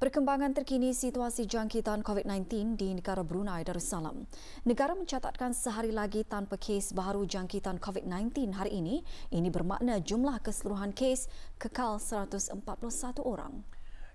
Perkembangan terkini situasi jangkitan COVID-19 di negara Brunei Darussalam. Negara mencatatkan sehari lagi tanpa kes baharu jangkitan COVID-19 hari ini. Ini bermakna jumlah keseluruhan kes kekal 141 orang.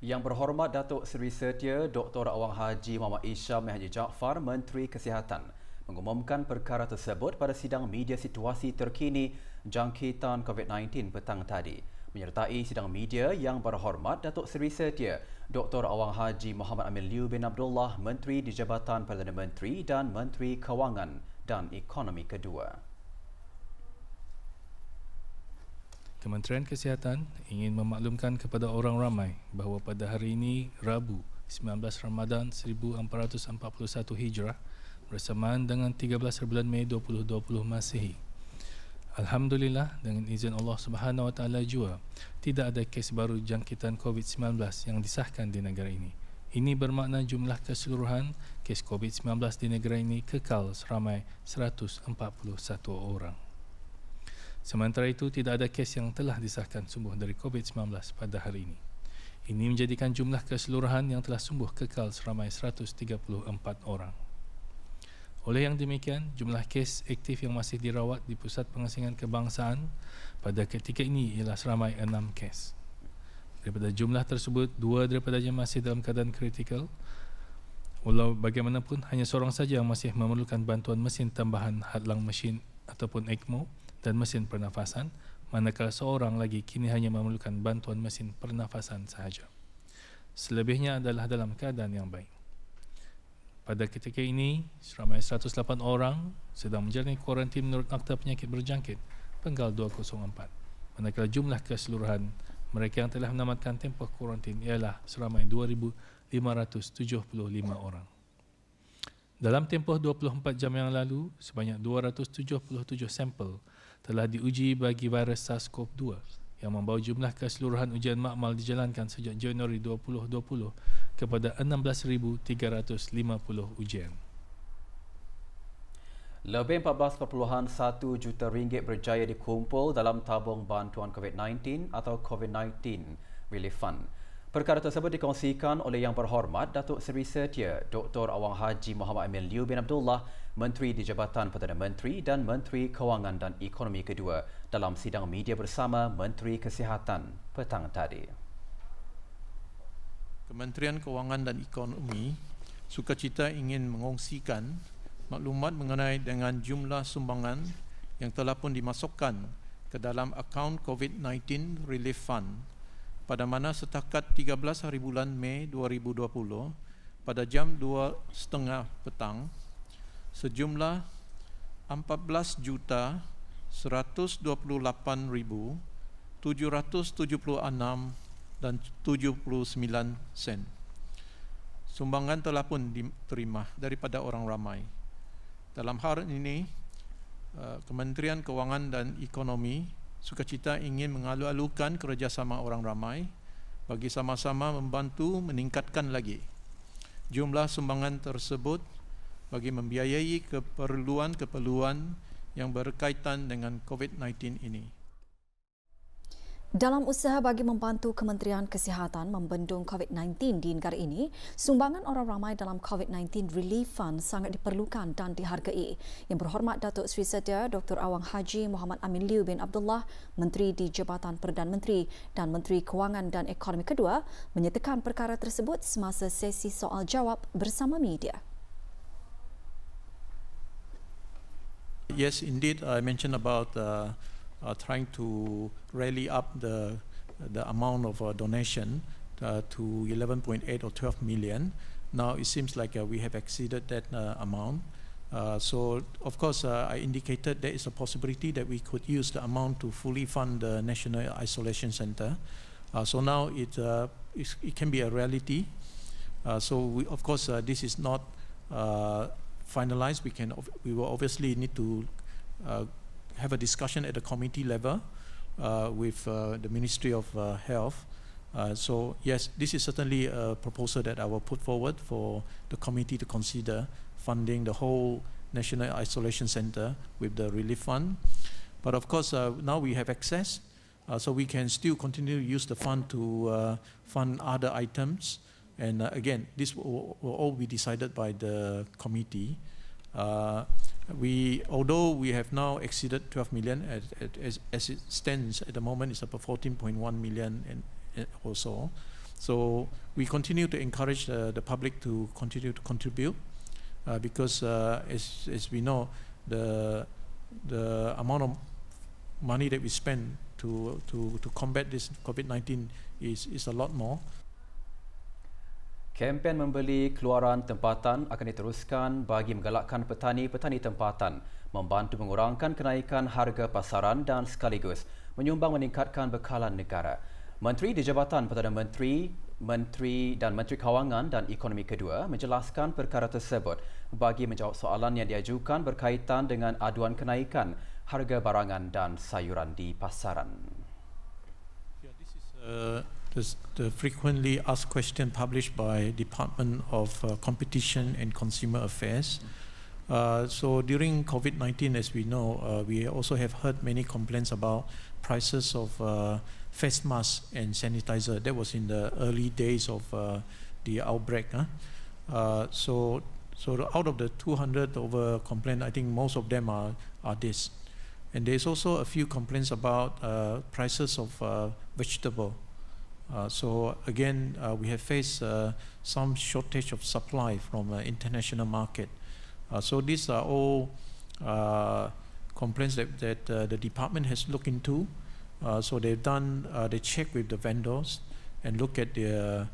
Yang berhormat Datuk Seri Setia Dr. Awang Haji Muhammad Isham Haji Jaafar, Menteri Kesihatan, mengumumkan perkara tersebut pada sidang media situasi terkini jangkitan COVID-19 petang tadi. Menyertai sidang media yang berhormat Datuk Seri Setia Dr. Awang Haji Muhammad Amin Liu bin Abdullah, Menteri di Jabatan Perdana Menteri dan Menteri Kewangan dan Ekonomi kedua. Kementerian Kesihatan ingin memaklumkan kepada orang ramai bahawa pada hari ini, Rabu, 19 Ramadan 1441 Hijrah, bersamaan dengan 13 bulan Mei 2020 Masihi. Alhamdulillah, dengan izin Allah Subhanahu Wa Taala jua, tidak ada kes baru jangkitan COVID-19 yang disahkan di negara ini. Ini bermakna jumlah keseluruhan kes COVID-19 di negara ini kekal seramai 141 orang. Sementara itu, tidak ada kes yang telah disahkan sembuh dari COVID-19 pada hari ini. Ini menjadikan jumlah keseluruhan yang telah sembuh kekal seramai 134 orang. Oleh yang demikian, jumlah kes aktif yang masih dirawat di Pusat Pengasingan Kebangsaan pada ketika ini ialah seramai 6 kes. Daripada jumlah tersebut, 2 daripadanya masih dalam keadaan kritikal. Walau bagaimanapun, hanya seorang saja yang masih memerlukan bantuan mesin tambahan hadlang mesin ataupun ECMO dan mesin pernafasan, manakala seorang lagi kini hanya memerlukan bantuan mesin pernafasan sahaja. Selebihnya adalah dalam keadaan yang baik. Pada ketika ini, seramai 108 orang sedang menjalani kuarantin menurut Akta Penyakit Berjangkit Penggal 204. Manakala jumlah keseluruhan mereka yang telah menamatkan tempoh kuarantin ialah seramai 2,575 orang. Dalam tempoh 24 jam yang lalu, sebanyak 277 sampel telah diuji bagi virus SARS-CoV-2 yang membawa jumlah keseluruhan ujian makmal dijalankan sejak Januari 2020 kepada 16,350 ujian. Lebih 14.1 juta ringgit berjaya dikumpul dalam tabung bantuan COVID-19 atau COVID-19 Relief Fund. Perkara tersebut dikongsikan oleh Yang Berhormat Datuk Seri Setia Dr. Awang Haji Muhammad Amin Liu bin Abdullah, Menteri di Jabatan Perdana Menteri dan Menteri Kewangan dan Ekonomi kedua dalam sidang media bersama Menteri Kesihatan petang tadi. Kementerian Kewangan dan Ekonomi sukacita ingin mengongsikan maklumat mengenai dengan jumlah sumbangan yang telah pun dimasukkan ke dalam akaun COVID-19 Relief Fund pada mana setakat 13 hari bulan Mei 2020 pada jam 2.30 petang sejumlah 14,128,776 dan 79 sen. Sumbangan telah pun diterima daripada orang ramai. Dalam hal ini, Kementerian Kewangan dan Ekonomi sukacita ingin mengalu-alukan kerjasama orang ramai bagi sama-sama membantu meningkatkan lagi jumlah sumbangan tersebut bagi membiayai keperluan-keperluan yang berkaitan dengan COVID-19 ini. Dalam usaha bagi membantu Kementerian Kesihatan membendung COVID-19 di negara ini, sumbangan orang ramai dalam COVID-19 Relief Fund sangat diperlukan dan dihargai. Yang Berhormat Datuk Seri Setia Dr. Awang Haji Muhammad Amin Liu bin Abdullah, Menteri di Jabatan Perdana Menteri dan Menteri Kewangan dan Ekonomi kedua, menyatakan perkara tersebut semasa sesi soal jawab bersama media. Yes, indeed, I mentioned about trying to rally up the amount of donation to 11.8 or 12 million. Now it seems like we have exceeded that amount. So of course I indicated there is a possibility that we could use the amount to fully fund the National Isolation Center. So now it can be a reality. So of course this is not finalized. We will obviously need to have a discussion at the committee level with the Ministry of Health. So yes, this is certainly a proposal that I will put forward for the committee to consider funding the whole National Isolation Center with the Relief Fund. But of course, now we have access, so we can still continue to use the fund to fund other items And again, this will all be decided by the committee. Although we have now exceeded 12 million, as it stands at the moment, it's about 14.1 million or so. So we continue to encourage the public to continue to contribute because as we know, the amount of money that we spend to combat this COVID-19 is a lot more. Kempen membeli keluaran tempatan akan diteruskan bagi menggalakkan petani-petani tempatan membantu mengurangkan kenaikan harga pasaran dan sekaligus menyumbang meningkatkan bekalan negara. Menteri di Jabatan Perdana Menteri dan Menteri Kewangan dan Ekonomi Kedua menjelaskan perkara tersebut bagi menjawab soalan yang diajukan berkaitan dengan aduan kenaikan harga barangan dan sayuran di pasaran. This is the frequently asked question published by Department of Competition and Consumer Affairs. So during COVID-19, as we know, we also have heard many complaints about prices of face masks and sanitizer. That was in the early days of the outbreak. So out of the 200 over complaints, I think most of them are this. And there's also a few complaints about prices of vegetable. So again, we have faced some shortage of supply from international market. So these are all complaints that the department has looked into. So they've done, they check with the vendors and look at the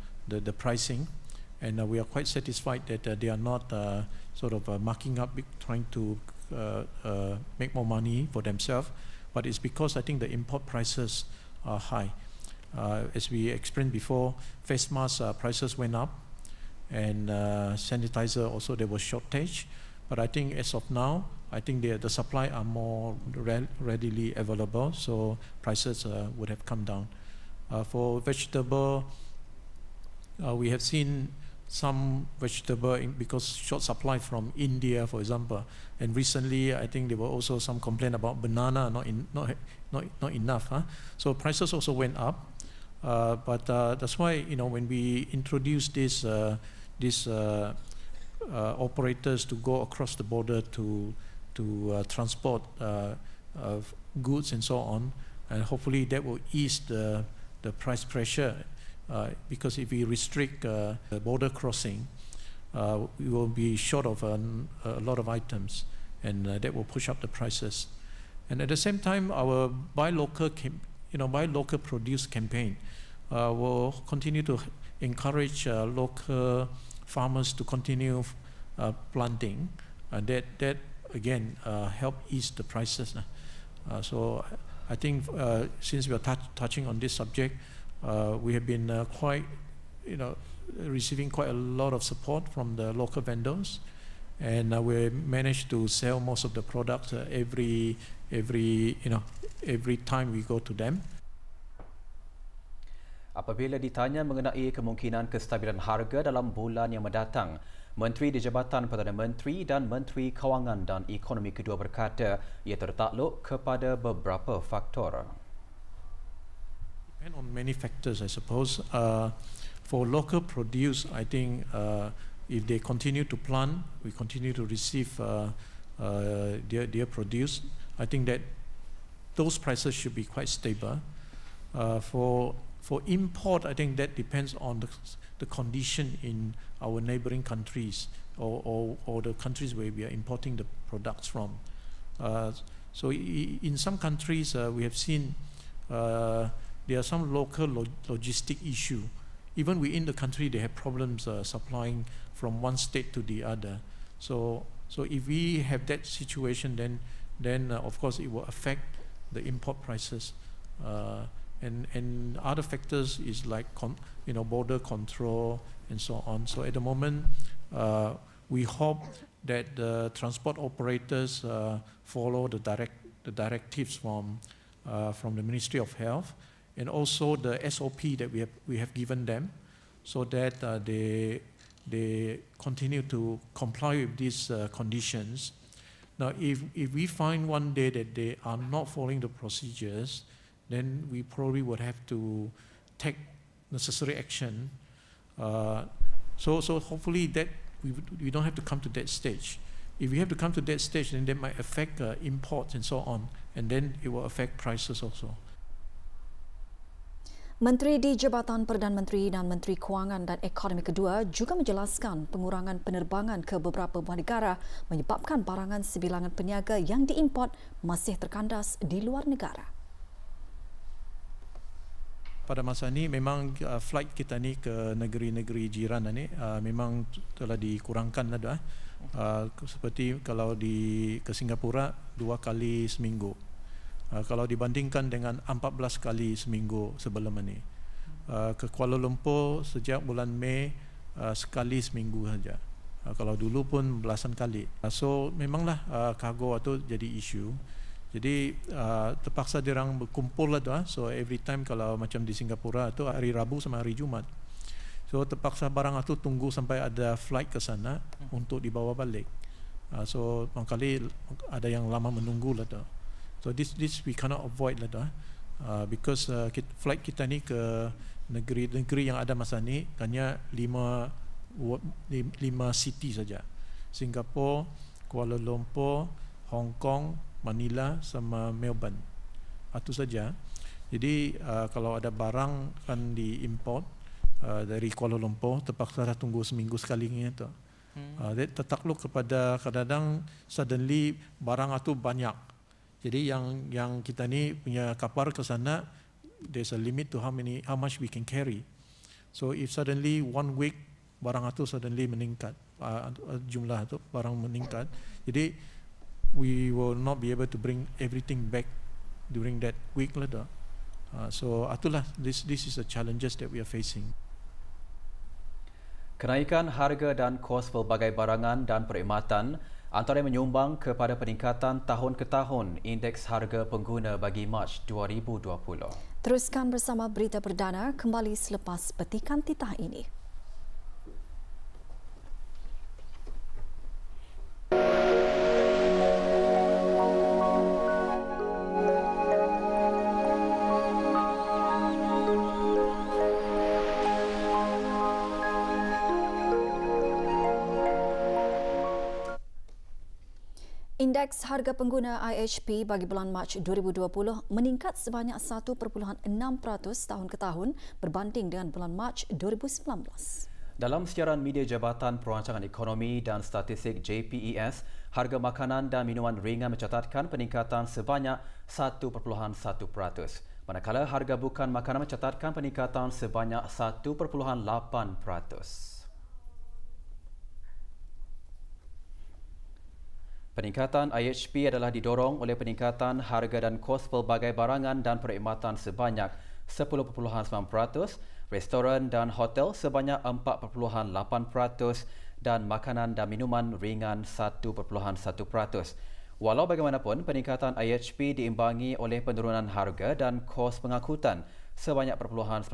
pricing, and we are quite satisfied that they are not sort of marking up, trying to make more money for themselves, but it's because I think the import prices are high. As we explained before, face mask prices went up, and sanitizer also there was shortage. But I think as of now, I think the supply are more readily available, so prices would have come down. For vegetable, we have seen some vegetable because short supply from India, for example, and recently I think there were also some complaint about banana not enough. So prices also went up. But that's why, you know, when we introduce this operators to go across the border to transport goods and so on, and hopefully that will ease the price pressure, because if we restrict the border crossing, we will be short of a lot of items, and that will push up the prices. And at the same time, our buy local produce campaign will continue to encourage local farmers to continue planting, and that again help ease the prices. So I think since we are touching on this subject, we have been quite, receiving quite a lot of support from the local vendors, and we managed to sell most of the products every time we go to them. Apabila ditanya mengenai kemungkinan kestabilan harga dalam bulan yang mendatang, Menteri di Jabatan Perdana Menteri dan Menteri Kewangan dan Ekonomi Kedua berkata ia tertakluk kepada beberapa faktor. Depend on many factors, I suppose. For local produce, I think if they continue to plant, we continue to receive their produce, I think that those prices should be quite stable. For import, I think that depends on the condition in our neighboring countries or the countries where we are importing the products from. So in some countries, we have seen there are some local logistic issue. Even within the country, they have problems supplying from one state to the other. So if we have that situation, then of course it will affect the import prices. And other factors is like border control and so on. So at the moment, we hope that the transport operators follow the directives from the Ministry of Health, and also the SOP that we have given them, so that they continue to comply with these conditions. Now, if we find one day that they are not following the procedures, then we probably would have to take necessary action So hopefully that we don't have to come to that stage. If we have to come to that stage, then that might affect imports and so on, and then it will affect prices also. Menteri di Jabatan Perdana Menteri dan Menteri Kewangan dan Ekonomi kedua juga menjelaskan pengurangan penerbangan ke beberapa buah negara menyebabkan barangan sebilangan peniaga yang diimport masih terkandas di luar negara. Pada masa ini memang flight kita ni ke negeri-negeri jiran ni memang telah dikurangkan dah. Seperti kalau ke Singapura 2 kali seminggu. Kalau dibandingkan dengan 14 kali seminggu sebelum ini. Ke Kuala Lumpur sejak bulan Mei sekali seminggu saja. Kalau dulu pun belasan kali. So memanglah kargo itu jadi isu. Jadi terpaksa diorang berkumpul lah. So every time kalau macam di Singapura itu hari Rabu sama hari Jumat. So terpaksa barang itu tunggu sampai ada flight ke sana untuk dibawa balik. So barangkali ada yang lama menunggu lah tu. So this we cannot avoid lah because flight kita ni ke negeri-negeri yang ada masa ni hanya 5 city saja. Singapura, Kuala Lumpur, Hong Kong, Manila sama Melbourne. Itu saja. Jadi kalau ada barang kan diimport dari Kuala Lumpur terpaksa dah tunggu seminggu sekali tu. Tertakluk kepada kadang-kadang suddenly barang itu banyak. Jadi yang kita ni punya kapal ke sana, there's a limit to how much we can carry. So if suddenly 1 week barang itu suddenly meningkat, jumlah itu barang meningkat, jadi we will not be able to bring everything back during that week lah. So itulah this is the challenges that we are facing. Kenaikan harga dan kos pelbagai barangan dan perkhidmatan antara menyumbang kepada peningkatan tahun ke tahun indeks harga pengguna bagi Mac 2020. Teruskan bersama berita perdana kembali selepas petikan titah ini. Indeks harga pengguna IHP bagi bulan Mac 2020 meningkat sebanyak 1.6% tahun ke tahun berbanding dengan bulan Mac 2019. Dalam siaran media Jabatan Perancangan Ekonomi dan Statistik JPES, harga makanan dan minuman ringan mencatatkan peningkatan sebanyak 1.1%. Manakala harga bukan makanan mencatatkan peningkatan sebanyak 1.8%. Peningkatan IHP adalah didorong oleh peningkatan harga dan kos pelbagai barangan dan perkhidmatan sebanyak 10.9%, restoran dan hotel sebanyak 4.8% dan makanan dan minuman ringan 1.1%. Walau bagaimanapun, peningkatan IHP diimbangi oleh penurunan harga dan kos pengangkutan sebanyak 0.9%,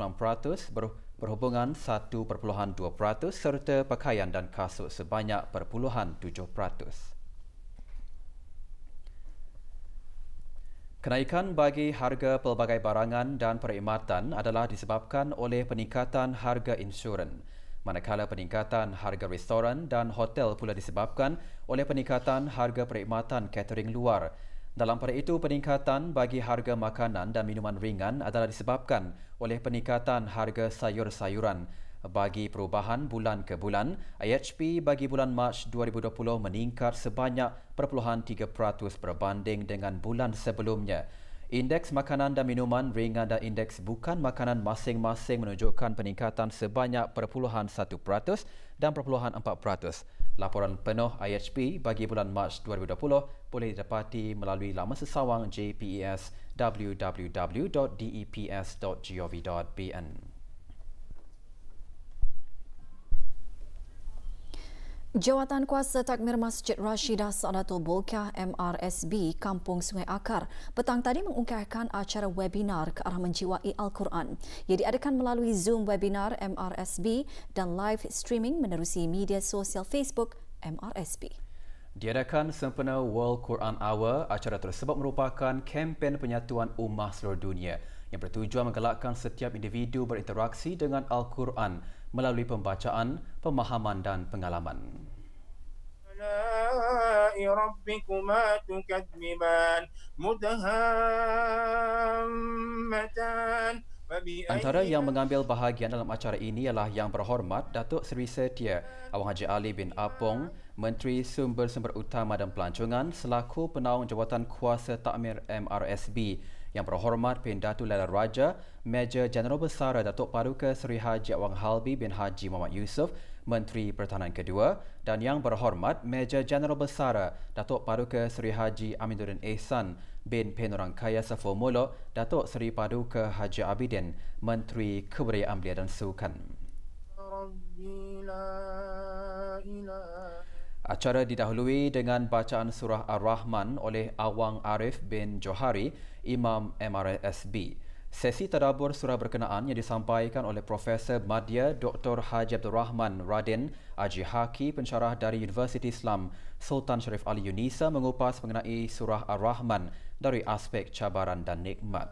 berhubungan 1.2% serta pakaian dan kasut sebanyak 0.7%. Kenaikan bagi harga pelbagai barangan dan perkhidmatan adalah disebabkan oleh peningkatan harga insurans, manakala peningkatan harga restoran dan hotel pula disebabkan oleh peningkatan harga perkhidmatan catering luar. Dalam pada itu, peningkatan bagi harga makanan dan minuman ringan adalah disebabkan oleh peningkatan harga sayur-sayuran. Bagi perubahan bulan ke bulan, IHP bagi bulan Mac 2020 meningkat sebanyak 0.3% berbanding dengan bulan sebelumnya. Indeks makanan dan minuman ringan dan indeks bukan makanan masing-masing menunjukkan peningkatan sebanyak 0.1% dan 0.4%. Laporan penuh IHP bagi bulan Mac 2020 boleh didapati melalui laman sesawang JPES www.deps.gov.bn. Jawatan Kuasa Takmir Masjid Rashidah Saadatul Bolkiah MRSB Kampung Sungai Akar petang tadi mengungkapkan acara webinar ke arah menjiwai Al-Quran. Ia diadakan melalui Zoom webinar MRSB dan live streaming menerusi media sosial Facebook MRSB. Diadakan sempena World Quran Hour, acara tersebut merupakan kempen penyatuan ummah seluruh dunia yang bertujuan menggalakkan setiap individu berinteraksi dengan Al-Quran melalui pembacaan, pemahaman dan pengalaman. ربكما تكذبان مدهامتان. Antara yang mengambil bahagian dalam acara ini ialah Yang Berhormat Datuk Seri Setia Awang Haji Ali bin Apong, Menteri Sumber-Sumber Utama dan Pelancongan selaku Penaung Jawatan Kuasa Takmir MRSB, Yang Berhormat Pendatu Laila Raja, Major Jeneral Besar Datuk Paduka Seri Haji Awang Halbi bin Haji Muhammad Yusof, Menteri Pertahanan Kedua, dan Yang Berhormat Major Jeneral Besar Datuk Paduka Seri Haji Aminuddin Ehsan bin Penorang Kaya Saiful Muluk, Datuk Seri Paduka Haji Abidin, Menteri Kebudayaan Belia dan Sukan. Acara didahului dengan bacaan surah Ar-Rahman oleh Awang Arif bin Johari, Imam MRSB. Sesi tadabbur surah berkenaan yang disampaikan oleh Profesor Madya Dr. Haji Abdul Rahman Radin, Haji Haki, pensyarah dari Universiti Islam Sultan Sharif Ali Yunisa mengupas mengenai surah Ar-Rahman dari aspek cabaran dan nikmat.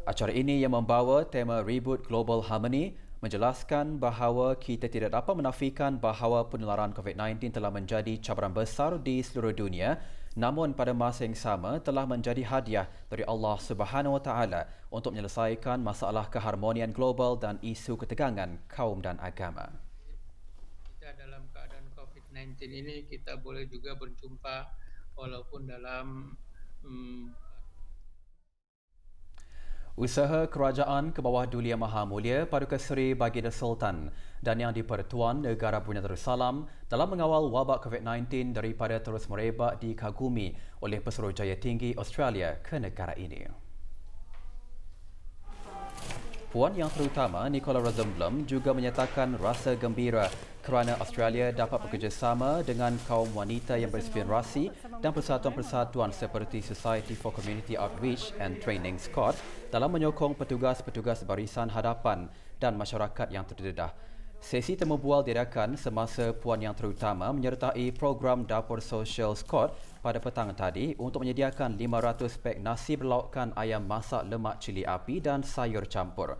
Acara ini yang membawa tema Reboot Global Harmony menjelaskan bahawa kita tidak dapat menafikan bahawa penularan COVID-19 telah menjadi cabaran besar di seluruh dunia, namun pada masa yang sama telah menjadi hadiah dari Allah Subhanahu Wa Taala untuk menyelesaikan masalah keharmonian global dan isu ketegangan kaum dan agama. Kita dalam keadaan COVID-19 ini kita boleh juga berjumpa walaupun dalam Usaha Kerajaan ke bawah Duli Yang Maha Mulia Paduka Seri Baginda Sultan dan Yang di-Pertuan Negara Brunei Darussalam dalam mengawal wabak COVID-19 daripada terus merebak dikagumi oleh Pesuruhjaya Tinggi Australia ke negara ini. Puan Yang Terutama Nicola Rosenblum juga menyatakan rasa gembira kerana Australia dapat bekerjasama dengan kaum wanita yang berinspirasi dan persatuan-persatuan seperti Society for Community Outreach and Training SCOT dalam menyokong petugas-petugas barisan hadapan dan masyarakat yang terdedah. Sesi temu bual diadakan semasa Puan Yang Terutama menyertai program Dapur Sosial SCOT pada petang tadi untuk menyediakan 500 pek nasi berlaukkan ayam masak lemak cili api dan sayur campur.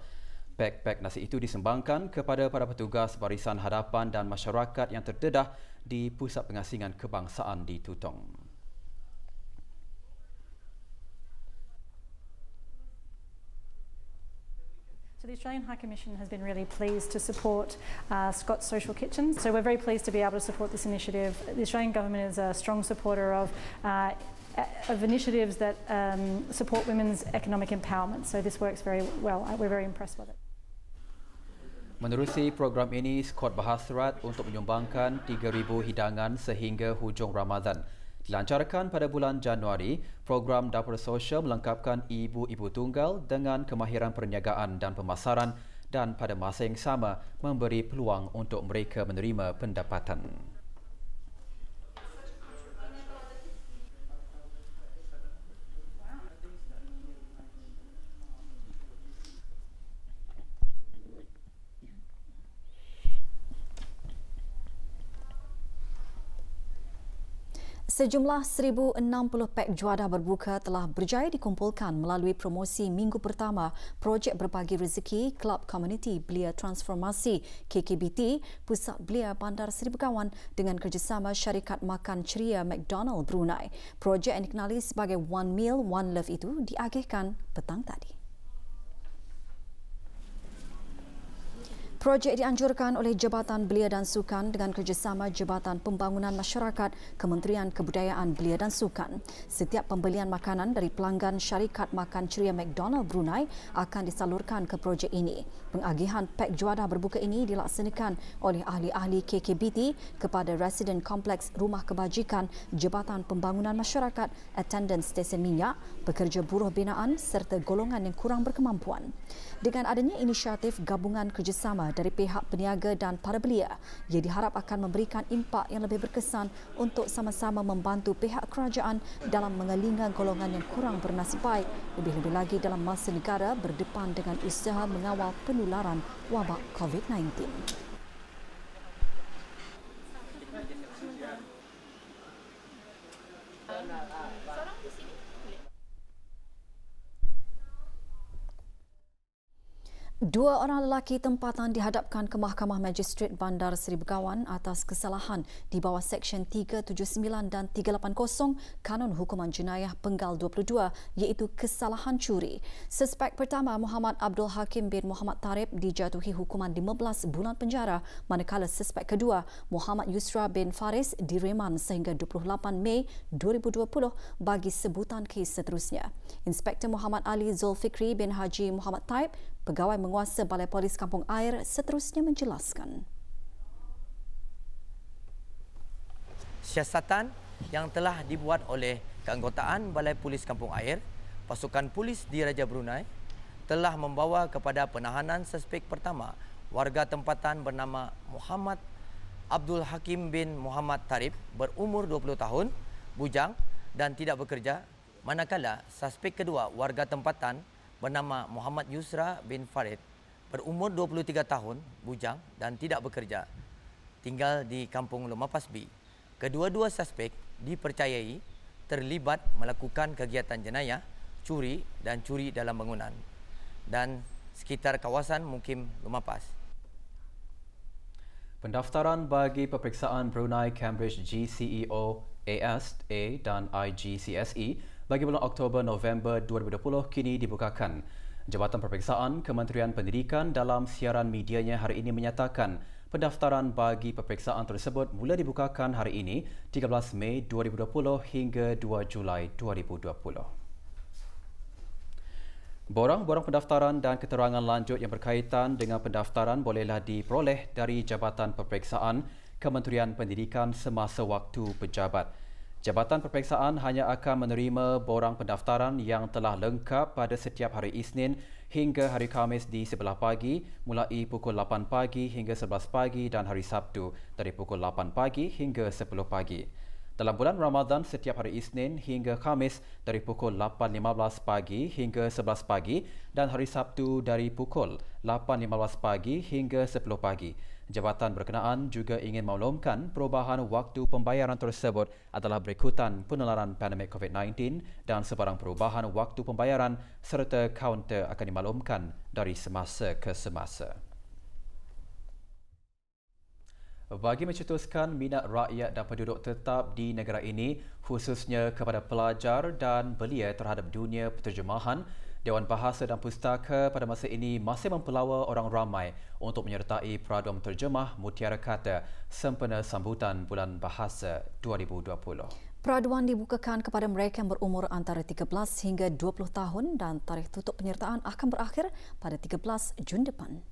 Pek-pek nasi itu disembangkan kepada para petugas barisan hadapan dan masyarakat yang terdedah di Pusat Pengasingan Kebangsaan di Tutong. So the Australian High Commission has been really pleased to support Scott's Social Kitchens. So we're very pleased to be able to support this initiative. The Australian government is a strong supporter of initiatives that support women's economic empowerment. So this works very well. We're very impressed with it. Menerusi program ini, Scott berhasrat untuk menyumbangkan 3,000 hidangan sehingga hujung Ramadan. Dilancarkan pada bulan Januari, program Dapur Sosial melengkapkan ibu-ibu tunggal dengan kemahiran perniagaan dan pemasaran dan pada masa yang sama memberi peluang untuk mereka menerima pendapatan. Sejumlah 1,060 pek juadah berbuka telah berjaya dikumpulkan melalui promosi minggu pertama projek berbagi rezeki Kelab Komuniti Belia Transformasi KKBT Pusat Belia Bandar Seri Begawan dengan kerjasama syarikat makan ceria McDonald Brunei. Projek yang dikenali sebagai One Meal, One Love itu diagihkan petang tadi. Projek dianjurkan oleh Jabatan Belia dan Sukan dengan kerjasama Jabatan Pembangunan Masyarakat Kementerian Kebudayaan Belia dan Sukan. Setiap pembelian makanan dari pelanggan syarikat makan ceria McDonald Brunei akan disalurkan ke projek ini. Pengagihan pek juadah berbuka ini dilaksanakan oleh ahli-ahli KKBT kepada residen Kompleks Rumah Kebajikan Jabatan Pembangunan Masyarakat, attendant stesen minyak, pekerja buruh binaan serta golongan yang kurang berkemampuan. Dengan adanya inisiatif gabungan kerjasama dari pihak peniaga dan para belia, ia diharap akan memberikan impak yang lebih berkesan untuk sama-sama membantu pihak kerajaan dalam mengelinga golongan yang kurang bernasib baik, lebih-lebih lagi dalam masa negara berdepan dengan usaha mengawal penularan wabak COVID-19. Dua orang lelaki tempatan dihadapkan ke Mahkamah Magistrate Bandar Seri Begawan atas kesalahan di bawah Seksyen 379 dan 380 Kanun Hukuman Jenayah Penggal 22 iaitu kesalahan curi. Suspek pertama Muhammad Abdul Hakim bin Muhammad Tarib dijatuhi hukuman 15 bulan penjara manakala suspek kedua Muhammad Yusra bin Faris direman sehingga 28 Mei 2020 bagi sebutan kes seterusnya. Inspektor Muhammad Ali Zulfikri bin Haji Muhammad Taib, Pegawai Menguasa Balai Polis Kampung Air, seterusnya menjelaskan. Siasatan yang telah dibuat oleh keanggotaan Balai Polis Kampung Air, pasukan polis di Raja Brunei telah membawa kepada penahanan suspek pertama, warga tempatan bernama Muhammad Abdul Hakim bin Muhammad Tarib, berumur 20 tahun, bujang dan tidak bekerja, manakala suspek kedua, warga tempatan bernama Muhammad Yusra bin Farid, berumur 23 tahun, bujang dan tidak bekerja, tinggal di Kampung Lemapas B. Kedua-dua suspek dipercayai terlibat melakukan kegiatan jenayah, curi dan curi dalam bangunan dan sekitar kawasan Mukim Lemapas. Pendaftaran bagi peperiksaan Brunei Cambridge GCEO AS-A dan IGCSE bagi bulan Oktober-November 2020 kini dibukakan. Jabatan Peperiksaan Kementerian Pendidikan dalam siaran medianya hari ini menyatakan pendaftaran bagi peperiksaan tersebut mula dibukakan hari ini 13 Mei 2020 hingga 2 Julai 2020. Borang-borang pendaftaran dan keterangan lanjut yang berkaitan dengan pendaftaran bolehlah diperoleh dari Jabatan Peperiksaan Kementerian Pendidikan semasa waktu pejabat. Jabatan Peperiksaan hanya akan menerima borang pendaftaran yang telah lengkap pada setiap hari Isnin hingga hari Khamis di sebelah pagi mulai pukul 8 pagi hingga 11 pagi dan hari Sabtu dari pukul 8 pagi hingga 10 pagi. Dalam bulan Ramadan setiap hari Isnin hingga Khamis dari pukul 8.15 pagi hingga 11 pagi dan hari Sabtu dari pukul 8.15 pagi hingga 10 pagi. Jabatan berkenaan juga ingin maklumkan perubahan waktu pembayaran tersebut adalah berikutan penularan pandemik COVID-19 dan sebarang perubahan waktu pembayaran serta kaunter akan dimaklumkan dari semasa ke semasa. Bagi mencetuskan minat rakyat dan penduduk tetap di negara ini, khususnya kepada pelajar dan belia terhadap dunia penterjemahan, Dewan Bahasa dan Pustaka pada masa ini masih mempelawa orang ramai untuk menyertai peraduan terjemah Mutiara Kata sempena sambutan Bulan Bahasa 2020. Peraduan dibukakan kepada mereka yang berumur antara 13 hingga 20 tahun dan tarikh tutup penyertaan akan berakhir pada 13 Jun depan.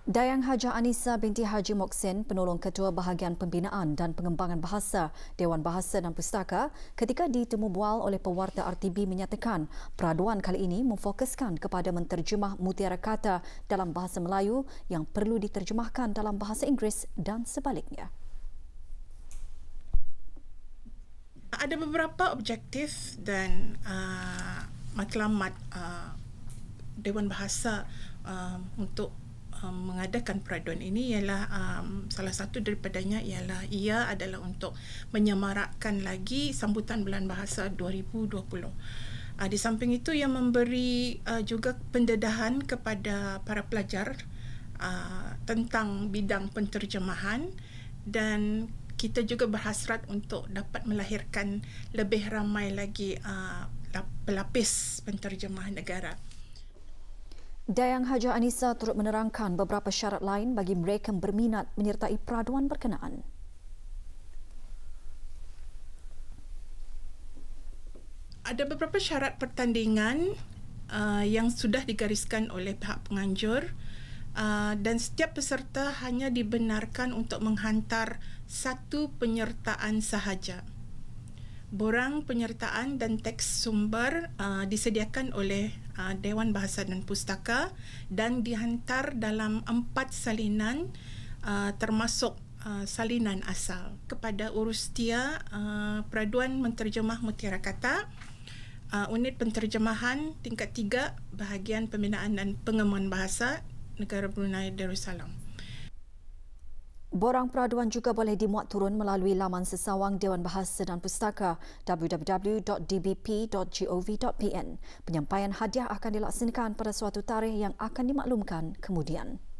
Dayang Hajah Anissa binti Haji Moksin, penolong Ketua Bahagian Pembinaan dan Pengembangan Bahasa Dewan Bahasa dan Pustaka, ketika ditemu bual oleh pewarta RTB menyatakan peraduan kali ini memfokuskan kepada menterjemah mutiara kata dalam bahasa Melayu yang perlu diterjemahkan dalam bahasa Inggeris dan sebaliknya. Ada beberapa objektif dan matlamat Dewan Bahasa untuk mengadakan peraduan ini ialah salah satu daripadanya ialah ia adalah untuk menyemarakkan lagi sambutan Bulan Bahasa 2020. Di samping itu ia memberi juga pendedahan kepada para pelajar tentang bidang penterjemahan dan kita juga berhasrat untuk dapat melahirkan lebih ramai lagi pelapis penterjemah negara. Dayang Hajah Anissa turut menerangkan beberapa syarat lain bagi mereka yang berminat menyertai peraduan berkenaan. Ada beberapa syarat pertandingan yang sudah digariskan oleh pihak penganjur dan setiap peserta hanya dibenarkan untuk menghantar satu penyertaan sahaja. Borang penyertaan dan teks sumber disediakan oleh Dewan Bahasa dan Pustaka dan dihantar dalam 4 salinan termasuk salinan asal kepada Urustia Peraduan Menterjemah Mutiara Kata, Unit Penterjemahan tingkat 3 Bahagian Pembinaan dan Pengembangan Bahasa Negara Brunei Darussalam. Borang peraduan juga boleh dimuat turun melalui laman sesawang Dewan Bahasa dan Pustaka www.dbp.gov.pn. Penyampaian hadiah akan dilaksanakan pada suatu tarikh yang akan dimaklumkan kemudian.